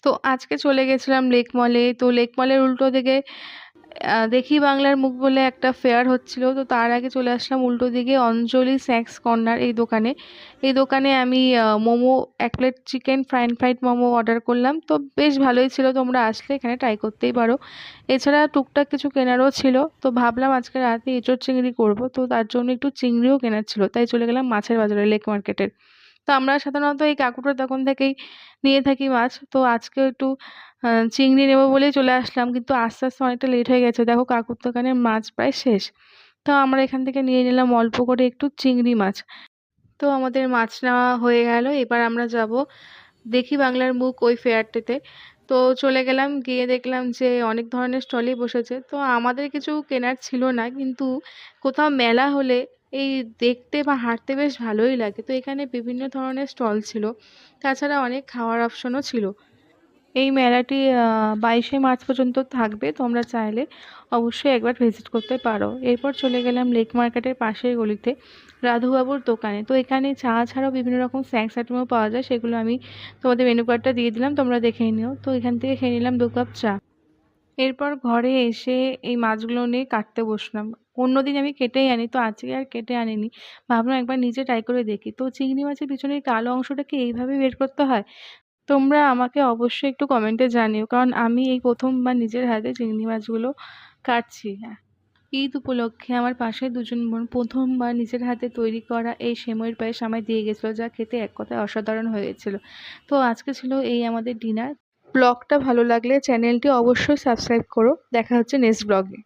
তো আজকে চলে গেছিলাম লেক মলে। তো লেক মলের উল্টো দিকে দেখি বাংলার মুখ বলে একটা ফেয়ার হচ্ছিল। তো তার আগে চলে আসলাম উল্টো দিকে অঞ্জলি স্ন্যাক্স কর্নার এই দোকানে। এই দোকানে আমি momo, 1 plate chicken fried momo order করলাম। তো বেশ ভালোই ছিল, তোমরা আসলে এখানে ট্রাই করতেই পারো। এছাড়া টুকটাক কিছু কেনারও ছিল। তো ভাবলাম আজকে রাতে এঁচোড় চিংড়ি করব, তো তার জন্য একটু চিংড়িও কেনার ছিল, তাই চলে গেলাম মাছের বাজারে, লেক মার্কেটের। তো আমরা সাধারণত এই কাকুটার দোকান থেকেই নিয়ে থাকি মাছ। তো আজকেও একটু চিংড়ি নেবো বলেই চলে আসলাম, কিন্তু আস্তে আস্তে অনেকটা লেট হয়ে গেছে, দেখো কাকুর দোকানে মাছ প্রায় শেষ। তো আমরা এখান থেকে নিয়ে নিলাম অল্প করে একটু চিংড়ি মাছ। তো আমাদের মাছ নেওয়া হয়ে গেল, এবার আমরা যাব দেখি বাংলার মুখ ওই ফেয়ারটিতে। তো চলে গেলাম, গিয়ে দেখলাম যে অনেক ধরনের স্টলই বসেছে। তো আমাদের কিছু কেনার ছিল না, কিন্তু কোথাও মেলা হলে এই দেখতে বা হাঁটতে বেশ ভালোই লাগে। তো এখানে বিভিন্ন ধরনের স্টল ছিল, তাছাড়া অনেক খাওয়ার অপশনও ছিল। এই মেলাটি 22শে মার্চ পর্যন্ত থাকবে, তোমরা চাইলে অবশ্যই একবার ভিজিট করতে পারো। এরপর চলে গেলাম লেক মার্কেটের পাশের গলিতে রাধুবাবুর দোকানে। তো এখানে চা ছাড়াও বিভিন্ন রকম স্ন্যাক্স আইটেমও পাওয়া যায়, সেগুলো আমি তোমাদের মেনু কার্ডটা দিয়ে দিলাম, তোমরা দেখে নিও। তো এখান থেকে খেয়ে নিলাম 2 কাপ চা। এরপর ঘরে এসে এই মাছগুলো নিয়ে কাটতে বসলাম। অন্যদিন আমি কেটেই আনি, তো আজকে আর কেটে আনিনি। ভাবলাম একবার নিজে ট্রাই করে দেখি। তো চিংড়ি মাছের পিছনের কালো অংশটাকে এইভাবে বের করতে হয়। তোমরা আমাকে অবশ্যই একটু কমেন্টে জানিও, কারণ আমি এই প্রথমবার নিজের হাতে চিংড়ি মাছগুলো কাটছি। হ্যাঁ, ঈদ উপলক্ষে আমার পাশে দুজন বোন প্রথমবার নিজের হাতে তৈরি করা এই সেমাইয়ের পায়েস আমায় দিয়ে গেছিলো, যা খেতে এক কথায় অসাধারণ হয়েছিল। তো আজকে ছিল এই আমাদের ডিনার। ব্লগটা ভালো লাগলে চ্যানেলটি অবশ্যই সাবস্ক্রাইব করো। দেখা হচ্ছে নেক্সট ব্লগে।